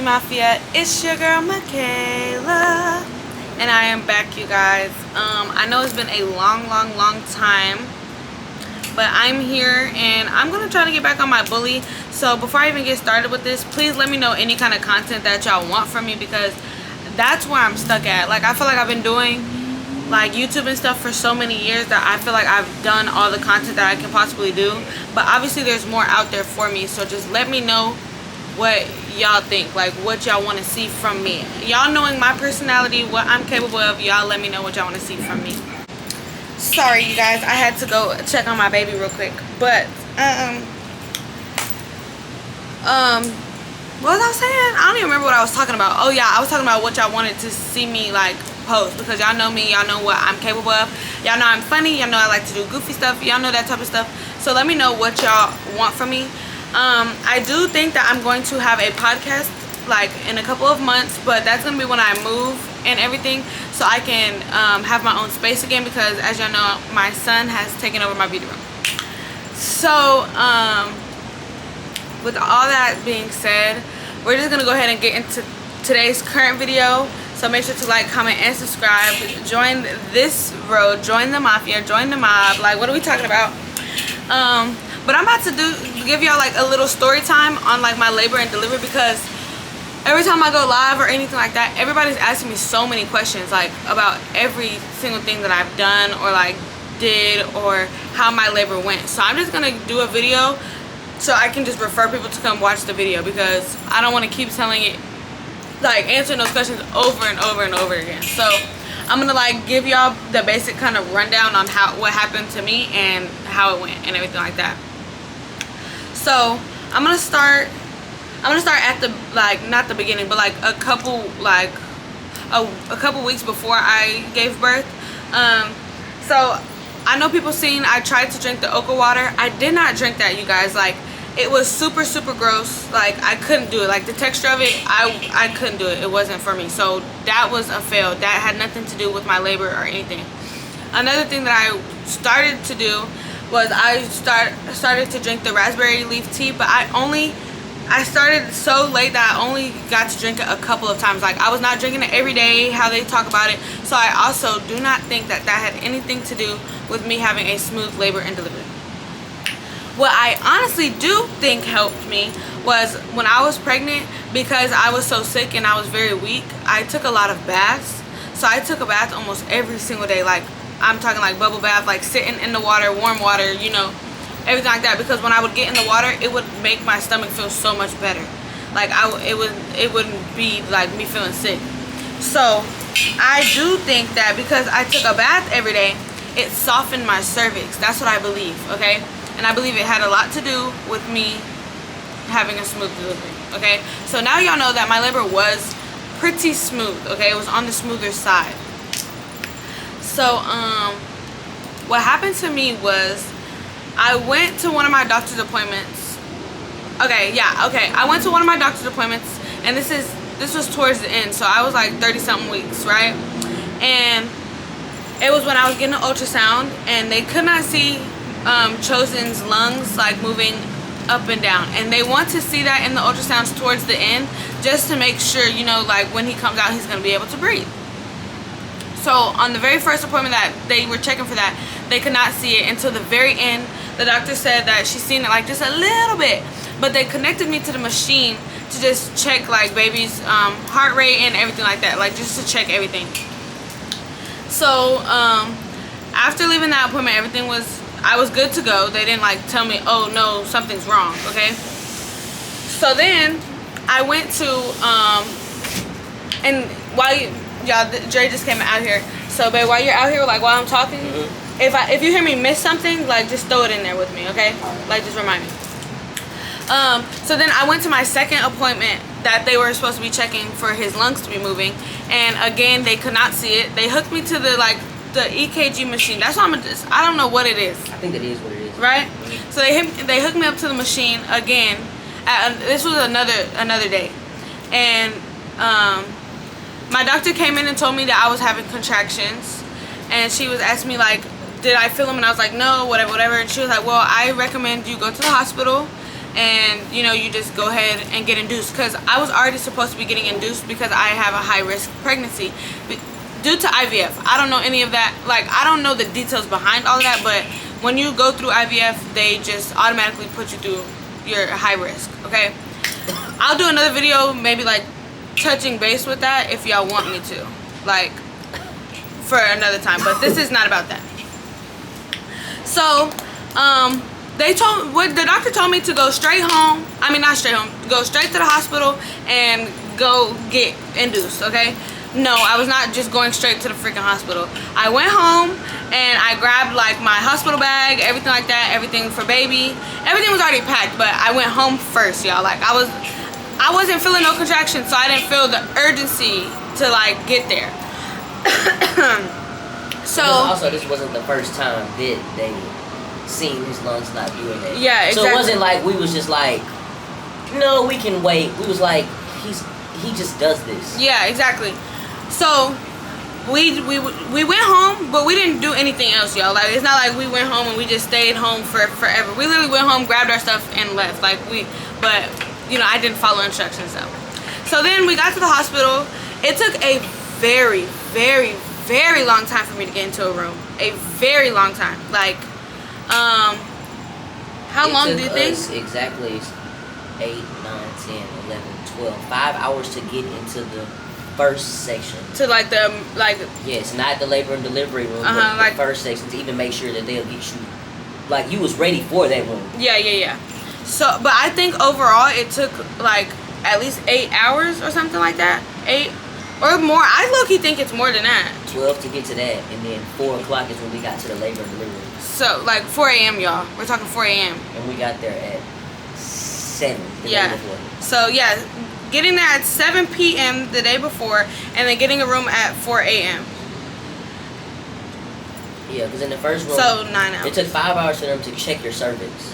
Mommy Mafia. It's your girl Michaela, and I am back, you guys. I know it's been a long time, but I'm here and I'm gonna try to get back on my bully. So before I even get started with this, please let me know any kind of content that y'all want from me, because that's where I'm stuck at. Like, I feel like I've been doing like YouTube and stuff for so many years that I feel like I've done all the content that I can possibly do, but obviously there's more out there for me. So just let me know what y'all think, like what y'all want to see from me. Y'all knowing my personality, what I'm capable of, y'all let me know what y'all want to see from me. Sorry you guys, I had to go check on my baby real quick, but what was I saying? I don't even remember what I was talking about. Oh yeah, I was talking about what y'all wanted to see me like post, because y'all know me, y'all know what I'm capable of, y'all know I'm funny, y'all know I like to do goofy stuff, y'all know that type of stuff. So let me know what y'all want from me. I do think that I'm going to have a podcast like in a couple of months, but that's gonna be when I move and everything, so I can have my own space again, because as y'all know, my son has taken over my beauty room. So with all that being said, we're just gonna go ahead and get into today's current video. So make sure to like, comment, and subscribe. Join this road, join the mafia, join the mob. Like, what are we talking about? But I'm about to give y'all like a little story time on like my labor and delivery, because every time I go live or anything like that, everybody's asking me so many questions like about every single thing that I've done or like did, or how my labor went. So I'm just gonna do a video so I can just refer people to come watch the video, because I don't want to keep telling it, like answering those questions over and over again. So I'm gonna like give y'all the basic kind of rundown on what happened to me and how it went and everything like that. So I'm gonna start at the, like, not the beginning, but like a couple weeks before I gave birth. So I know people seen I tried to drink the okra water. I did not drink that, you guys. Like, it was super gross. Like, I couldn't do it. Like, the texture of it, I couldn't do it. It wasn't for me. So that was a fail. That had nothing to do with my labor or anything. Another thing that I started to do was I started to drink the raspberry leaf tea, but I started so late that I only got to drink it a couple of times. Like, I was not drinking it every day, how they talk about it. So I also do not think that that had anything to do with me having a smooth labor and delivery. What I honestly do think helped me was when I was pregnant, because I was so sick and I was very weak, I took a lot of baths. So I took a bath almost every single day. Like, I'm talking like bubble bath, like sitting in the water, warm water, you know, everything like that. Because when I would get in the water, it would make my stomach feel so much better. Like, it wouldn't be like me feeling sick. So I do think that because I took a bath every day, it softened my cervix. That's what I believe, okay? And I believe it had a lot to do with me having a smooth delivery, okay? So now y'all know that my labor was pretty smooth, okay? It was on the smoother side. So what happened to me was I went to one of my doctor's appointments. I went to one of my doctor's appointments, and this was towards the end. So I was like 30-something weeks, right? And it was when I was getting an ultrasound, and they could not see Chosen's lungs like moving up and down, and they want to see that in the ultrasounds towards the end, just to make sure, you know, like when he comes out, he's gonna be able to breathe. So on the very first appointment that they were checking for that, they could not see it until the very end. The doctor said that she's seen it like just a little bit, but they connected me to the machine to just check like baby's heart rate and everything like that, like just to check everything. So after leaving that appointment, I was good to go. They didn't like tell me, oh no, something's wrong, okay? So then I went to and while y'all, Dre just came out here. So babe, while you're out here, like while I'm talking, if you hear me miss something, like just throw it in there with me, okay? Like, just remind me. So then I went to my second appointment that they were supposed to be checking for his lungs to be moving, and again they could not see it. They hooked me to the EKG machine. That's what I don't know what it is. I think that is what it is. Right? So they hooked me up to the machine again. This was another day, and my doctor came in and told me that I was having contractions, and she was asking me like, did I feel them? And I was like, no, whatever. And she was like, well, I recommend you go to the hospital and you know, you just go ahead and get induced, because I was already supposed to be getting induced because I have a high risk pregnancy due to IVF. I don't know any of that, like I don't know the details behind all of that, but when you go through IVF, they just automatically put you through your high risk. Okay, I'll do another video, maybe like touching base with that if y'all want me to, like for another time, but this is not about that. So the doctor told me to go straight home. I mean, not straight home, go straight to the hospital and go get induced. Okay, no, I was not just going straight to the freaking hospital. I went home and I grabbed like my hospital bag, everything like that, everything for baby. Everything was already packed, but I went home first, y'all. Like I wasn't feeling no contractions, so I didn't feel the urgency to like get there. So also, this wasn't the first time that they seen his lungs not doing that. Yeah, exactly. So it wasn't like we was just like, no, we can wait. We was like, he just does this. Yeah, exactly. So we went home, but we didn't do anything else, y'all. Like it's not like we went home and we just stayed home for forever. We literally went home, grabbed our stuff, and left. But you know, I didn't follow instructions though. So then we got to the hospital. It took a very, very, very long time for me to get into a room. A very long time. Like, how long do you think? Exactly 8, 9, 10, 11, 12, 5 hours to get into the first section. To like the Yes, not the labor and delivery room, but like the first section, to even make sure that they'll get you, like you was ready for that room. Yeah. So, but I think overall it took like at least 8 hours or something like that. 8 or more. I low-key think it's more than that. 12 to get to that, and then 4 o'clock is when we got to the labor and delivery. So like 4 a.m. y'all. We're talking 4 a.m. And we got there at 7 the day before. So yeah, getting there at 7 p.m. the day before, and then getting a room at 4 a.m. Yeah, because in the first room, so 9 hours. It took 5 hours for them to check your cervix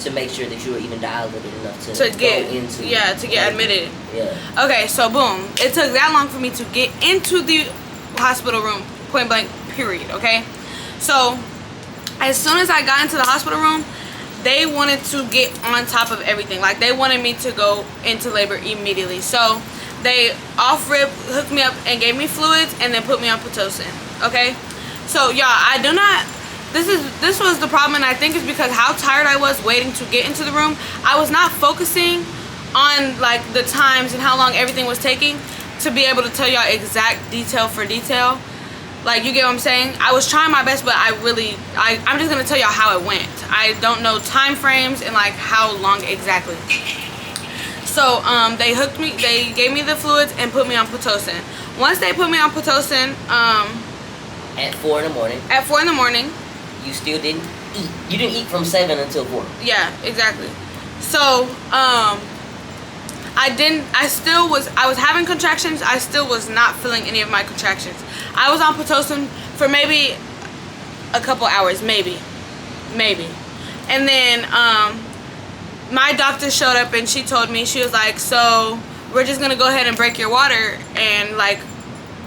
to make sure that you were even dilated enough to get go into to get admitted. Yeah. Okay, so boom, it took that long for me to get into the hospital room, point blank, period. Okay, so as soon as I got into the hospital room, they wanted to get on top of everything. Like they wanted me to go into labor immediately. So they off-rip hooked me up and gave me fluids and then put me on Pitocin. Okay. So y'all, I do not. This was the problem, and I think it's because how tired I was waiting to get into the room. I was not focusing on like the times and how long everything was taking to be able to tell y'all exact detail for detail. Like, you get what I'm saying? I was trying my best, but I'm just gonna tell y'all how it went. I don't know time frames and like how long exactly. So they hooked me, they gave me the fluids and put me on Pitocin. Once they put me on Pitocin, at 4 in the morning. At 4 in the morning. You still didn't eat. You didn't eat from 7 until 4. Yeah, exactly. So I was having contractions. I still was not feeling any of my contractions. I was on Pitocin for maybe a couple hours, maybe. And then my doctor showed up and she told me, she was like, so we're just gonna go ahead and break your water, and like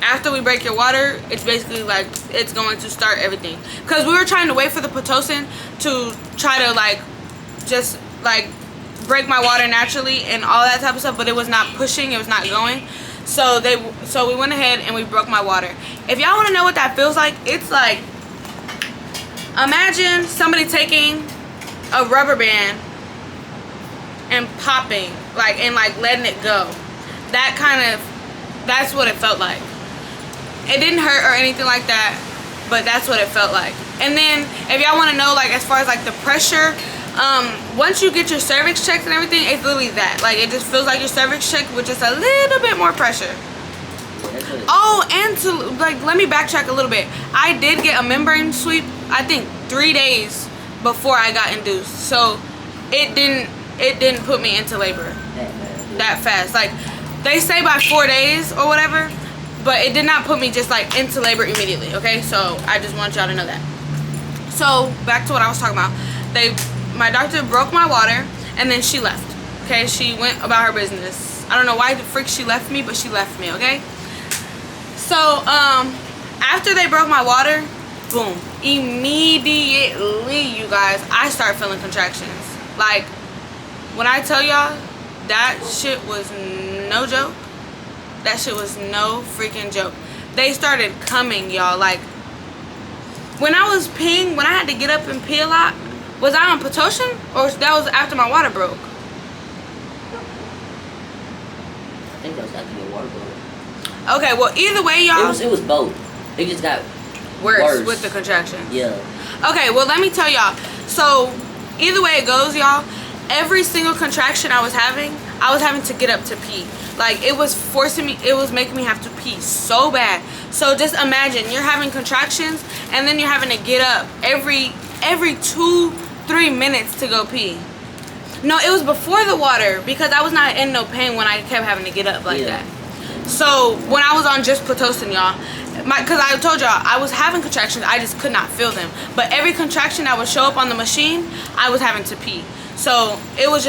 after we break your water, it's basically like it's going to start everything, because we were trying to wait for the Pitocin to try to like just like break my water naturally and all that type of stuff, but it was not pushing, it was not going. So we went ahead and we broke my water. If y'all want to know what that feels like, it's like, imagine somebody taking a rubber band and popping and letting it go. That's what it felt like. It didn't hurt or anything like that, but that's what it felt like. And then if y'all want to know, like, as far as like the pressure, once you get your cervix checked and everything, it's literally that. Like, it just feels like your cervix checked with just a little bit more pressure. Oh, and to like, let me backtrack a little bit. I did get a membrane sweep, I think 3 days before I got induced. So it didn't put me into labor that fast. Like, they say by 4 days or whatever, but it did not put me just like into labor immediately. Okay, so I just want y'all to know that. So back to what I was talking about. My doctor broke my water and then she left. Okay, she went about her business. I don't know why the frick she left me, but she left me. Okay, so after they broke my water, boom, immediately, you guys, I start feeling contractions. Like, when I tell y'all, that shit was no joke. That shit was no freaking joke. They started coming, y'all. Like, when I was peeing, when I had to get up and pee a lot, was I on Pitocin? Or that was after my water broke? I think that was after your water broke. Okay, well, either way, y'all. It was both. It just got worse with the contractions. Yeah. Okay, well, let me tell y'all. So, either way it goes, y'all, every single contraction I was having to get up to pee. Like, it was forcing me, it was making me have to pee so bad. So just imagine you're having contractions and then you're having to get up every 2-3 minutes to go pee. No, it was before the water, because I was not in no pain when I kept having to get up like that. So when I was on just Pitocin, y'all, because I told y'all I was having contractions, I just could not feel them. But every contraction that would show up on the machine, I was having to pee. So it was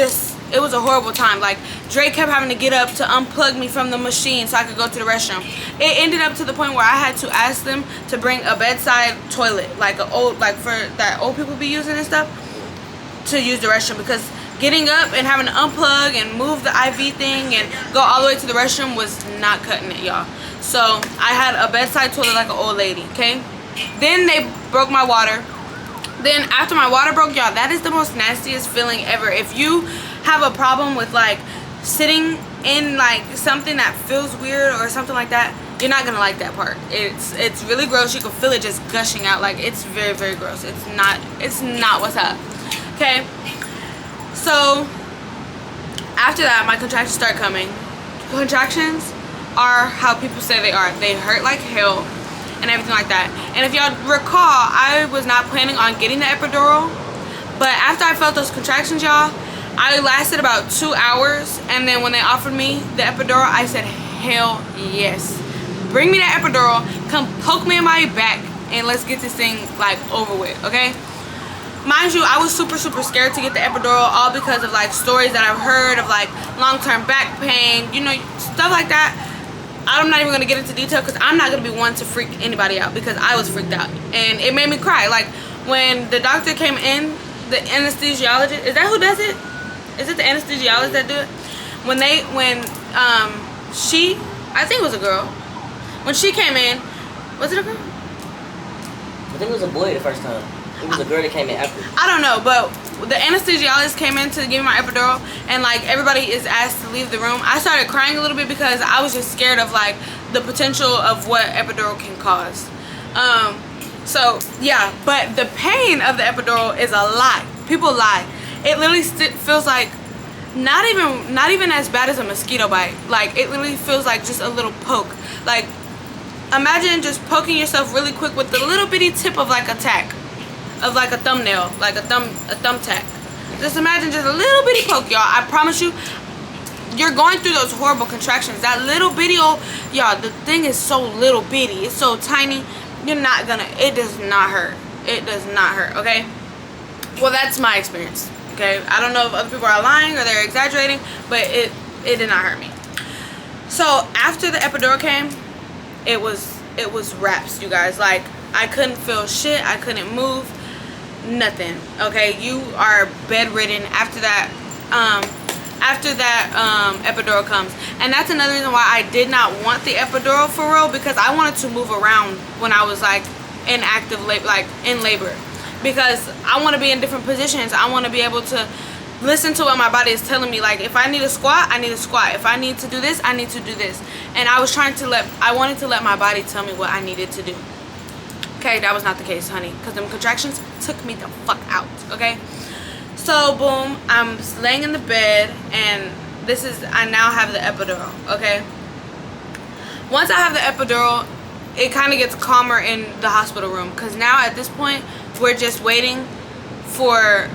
a horrible time. Like, Drake kept having to get up to unplug me from the machine so I could go to the restroom. It ended up to the point where I had to ask them to bring a bedside toilet, like for that old people be using and stuff, to use the restroom, because getting up and having to unplug and move the IV thing and go all the way to the restroom was not cutting it, y'all. So I had a bedside toilet like an old lady, okay? Then they broke my water. Then after my water broke, y'all, that is the most nastiest feeling ever. If you have a problem with like sitting in like something that feels weird or something like that, you're not gonna like that part. It's really gross. You can feel it just gushing out. Like, it's very, very gross. It's not what's up. Okay. So after that, my contractions start coming. Contractions are how people say they are. They hurt like hell and everything like that. And if y'all recall, I was not planning on getting the epidural, but after I felt those contractions, y'all, I lasted about 2 hours, and then when they offered me the epidural, I said, hell yes. Bring me that epidural, come poke me in my back, and let's get this thing like over with, okay? Mind you, I was super, super scared to get the epidural, all because of like stories that I've heard of like long-term back pain, you know, stuff like that. I'm not even going to get into detail because I'm not going to be one to freak anybody out, because I was freaked out. And it made me cry. Like, when the doctor came in, the anesthesiologist, is that who does it? Is it the anesthesiologist that do it? She, I think it was a girl. When she came in, was it a girl? I think it was a boy the first time. It was a girl that came in after. I don't know, but the anesthesiologist came in to give me my epidural, and like everybody is asked to leave the room. I started crying a little bit because I was just scared of like the potential of what epidural can cause. So yeah, but the pain of the epidural is a lie. People lie. It literally feels like not even as bad as a mosquito bite. Like, it literally feels like just a little poke. Like, imagine just poking yourself really quick with the little bitty tip of like a tack, of like a thumbnail, like a thumbtack. Just imagine just a little bitty poke, y'all. I promise you, you're going through those horrible contractions. That little bitty old, y'all, the thing is so little bitty. It's so tiny. You're not gonna, it does not hurt. It does not hurt, okay? Well, that's my experience, okay? I don't know if other people are lying or they're exaggerating, but it did not hurt me. So after the epidural came, it was wraps, you guys. Like, I couldn't feel shit. I couldn't move. Nothing. Okay, you are bedridden after that. Epidural comes, and that's another reason why I did not want the epidural for real, because I wanted to move around when I was like in active labor, like in labor, because I want to be in different positions. I want to be able to listen to what my body is telling me. Like, if I need a squat, I need a squat. If I need to do this, I need to do this. And I wanted to let my body tell me what I needed to do. Okay, that was not the case, honey, because them contractions took me the fuck out, okay? So, boom, I'm laying in the bed, and I now have the epidural, okay? Once I have the epidural, it kind of gets calmer in the hospital room, because now at this point, we're just waiting for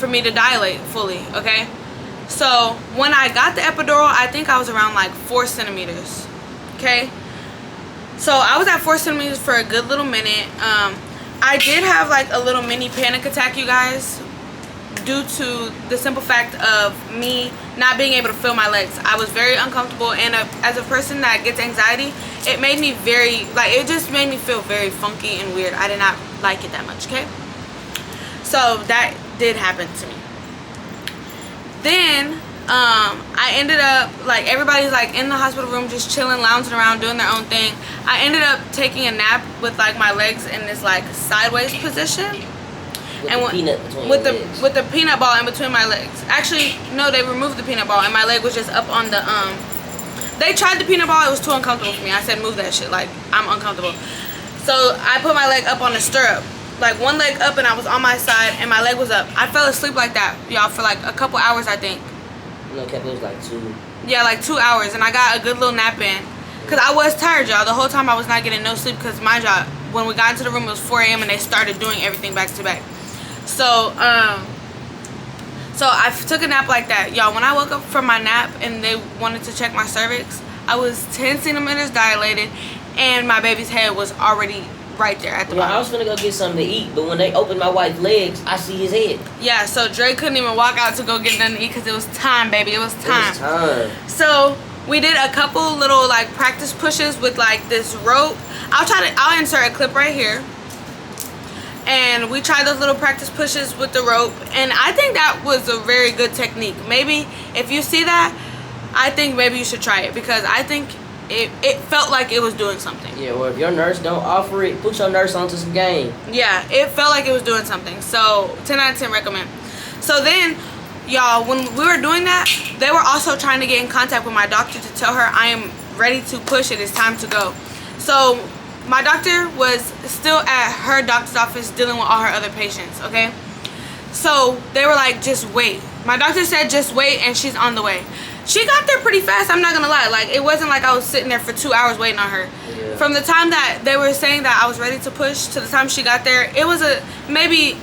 me to dilate fully, okay? So, when I got the epidural, I think I was around like 4 centimeters, okay? So I was at 4 centimeters for a good little minute. I did have like a little mini panic attack, you guys, due to the simple fact of me not being able to feel my legs. I was very uncomfortable, and as a person that gets anxiety, it made me it just made me feel very funky and weird. I did not like it that much, okay? So that did happen to me. Then I ended up, like, everybody's like in the hospital room just chilling, lounging around, doing their own thing. I ended up taking a nap with like my legs in this like sideways position. With the peanut ball in between my legs. Actually, no, they removed the peanut ball and my leg was just up on the they tried the peanut ball, it was too uncomfortable for me. I said move that shit, like I'm uncomfortable. So I put my leg up on the stirrup, like one leg up, and I was on my side and my leg was up. I fell asleep like that, y'all, for like a couple hours, I think. No, it was like 2. Yeah, like 2 hours, and I got a good little nap in. Cause I was tired, y'all. The whole time I was not getting no sleep. Cause mind y'all, when we got into the room, it was 4 a.m. and they started doing everything back to back. So, so I took a nap like that, y'all. When I woke up from my nap and they wanted to check my cervix, I was 10 centimeters dilated, and my baby's head was already right there at the bottom. I was gonna go get something to eat, but when they opened my wife's legs, I see his head. Yeah, so Dre couldn't even walk out to go get nothing to eat because it was time, baby. It was time. It was time. So we did a couple little like practice pushes with like this rope. I'll insert a clip right here. And we tried those little practice pushes with the rope, and I think that was a very good technique. Maybe if you see that, I think maybe you should try it, because I think it felt like it was doing something. Yeah, well, if your nurse don't offer it, put your nurse onto some game. Yeah, it felt like it was doing something. So 10 out of 10 recommend. So then, y'all, when we were doing that, they were also trying to get in contact with my doctor to tell her I am ready to push it. It's time to go. So my doctor was still at her doctor's office dealing with all her other patients, okay? So they were like, just wait. My doctor said just wait, and she's on the way. She got there pretty fast, I'm not gonna lie. Like, it wasn't like I was sitting there for 2 hours waiting on her. Yeah. From the time that they were saying that I was ready to push to the time she got there, it was maybe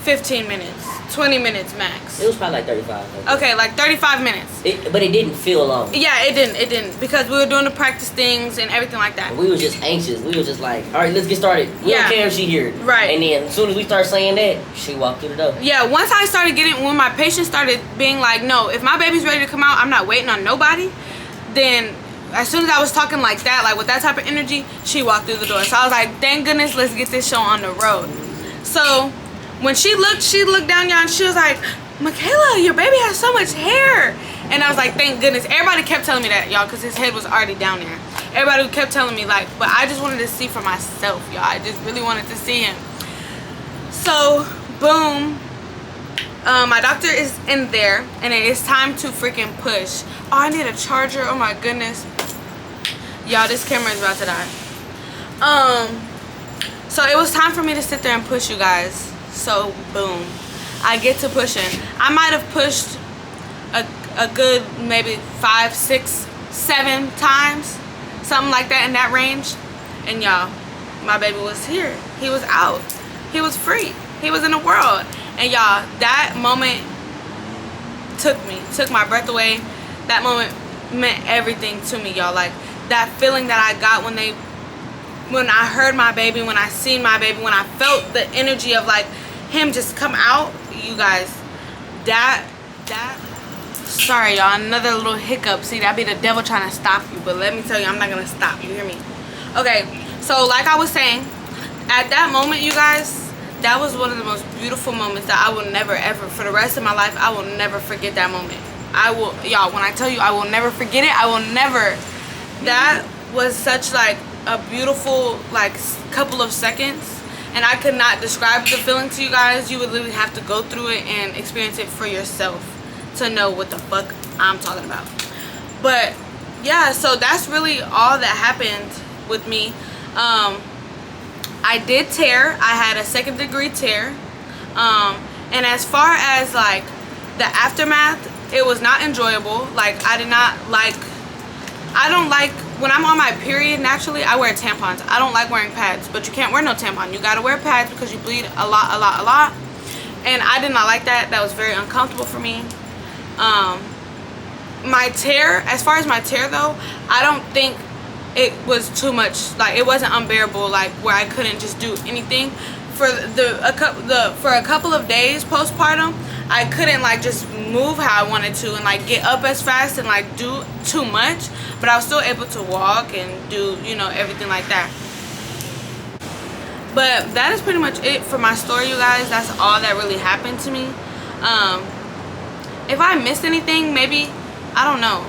15 minutes, 20 minutes max. It was probably like 35. Okay, like 35 minutes. But it didn't feel long. Yeah, it didn't, because we were doing the practice things and everything like that. We were just anxious. We were just like, all right, let's get started. We don't care if she here. Right. And then as soon as we start saying that, she walked through the door. Yeah, once I started when my patients started being like, no, if my baby's ready to come out, I'm not waiting on nobody, then as soon as I was talking like that, like with that type of energy, she walked through the door. So I was like, thank goodness, let's get this show on the road. So when she looked down, y'all, and she was like, Michaela, your baby has so much hair. And I was like, thank goodness. Everybody kept telling me that, y'all, because his head was already down there. Everybody kept telling me, like, but I just wanted to see for myself, y'all. I just really wanted to see him. So, boom. My doctor is in there, and it is time to freaking push. Oh, I need a charger. Oh, my goodness. Y'all, this camera is about to die. So it was time for me to sit there and push, you guys. So, boom. I get to pushing. I might have pushed a good maybe 5, 6, 7 times, something like that, in that range. And y'all, my baby was here. He was out. He was free. He was in the world. And y'all, that moment took my breath away. That moment meant everything to me, y'all. Like, that feeling that I got when I heard my baby, when I seen my baby, when I felt the energy of like him just come out, you guys, sorry y'all, another little hiccup. See, that be the devil trying to stop you, but let me tell you, I'm not gonna stop. You hear me? Okay, so like I was saying, at that moment, you guys, that was one of the most beautiful moments that I will never ever, for the rest of my life, I will never forget that moment. I will, y'all, when I tell you I will never forget it, I will never. That was such like a beautiful like couple of seconds, and I could not describe the feeling to you guys. You would literally have to go through it and experience it for yourself to know what the fuck I'm talking about. But yeah, so that's really all that happened with me. I did tear. I had a 2nd degree tear, and as far as like the aftermath, it was not enjoyable. Like, I don't like when I'm on my period. Naturally, I wear tampons. I don't like wearing pads, but you can't wear no tampon. You gotta wear pads because you bleed a lot. And I did not like that. That was very uncomfortable for me. My tear, as far as my tear though, I don't think it was too much. Like, it wasn't unbearable, like where I couldn't just do anything. For a couple of days postpartum, I couldn't like just move how I wanted to and like get up as fast and like do too much, but I was still able to walk and do, you know, everything like that. But that is pretty much it for my story, you guys. That's all that really happened to me. If I missed anything, maybe, I don't know.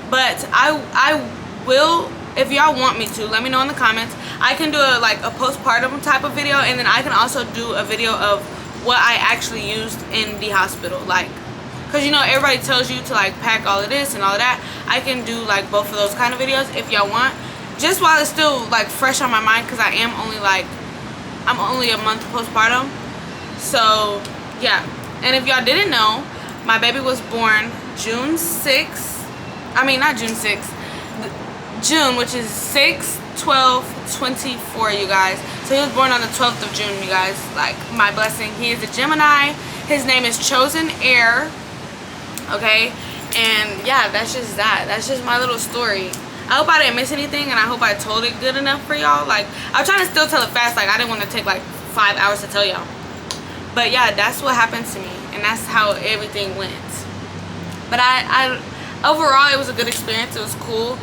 But I will, if y'all want me to, let me know in the comments. I can do a postpartum type of video, and then I can also do a video of what I actually used in the hospital. Like, because you know everybody tells you to like pack all of this and all of that. I can do like both of those kind of videos if y'all want, just while it's still like fresh on my mind, because I'm only a month postpartum. So yeah. And if y'all didn't know, my baby was born June 6th. I mean, not June 6th. June, which is 6/12/24, you guys. So he was born on the 12th of June, you guys. Like, my blessing. He is a Gemini. His name is Chosen Heir. Okay? And yeah, that's just that. That's just my little story. I hope I didn't miss anything, and I hope I told it good enough for y'all. Like, I'm trying to still tell it fast. Like, I didn't want to take like 5 hours to tell y'all. But yeah, that's what happened to me, and that's how everything went. But I overall, it was a good experience. It was cool.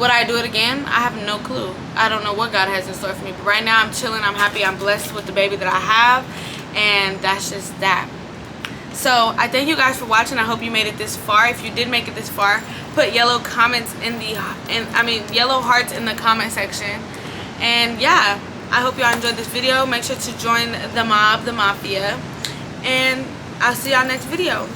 Would I do it again? I have no clue. I don't know what God has in store for me. But right now, I'm chilling. I'm happy. I'm blessed with the baby that I have, and that's just that. So I thank you guys for watching. I hope you made it this far. If you did make it this far, put yellow comments yellow hearts in the comment section. And yeah, I hope y'all enjoyed this video. Make sure to join the mob, the mafia, and I'll see y'all next video.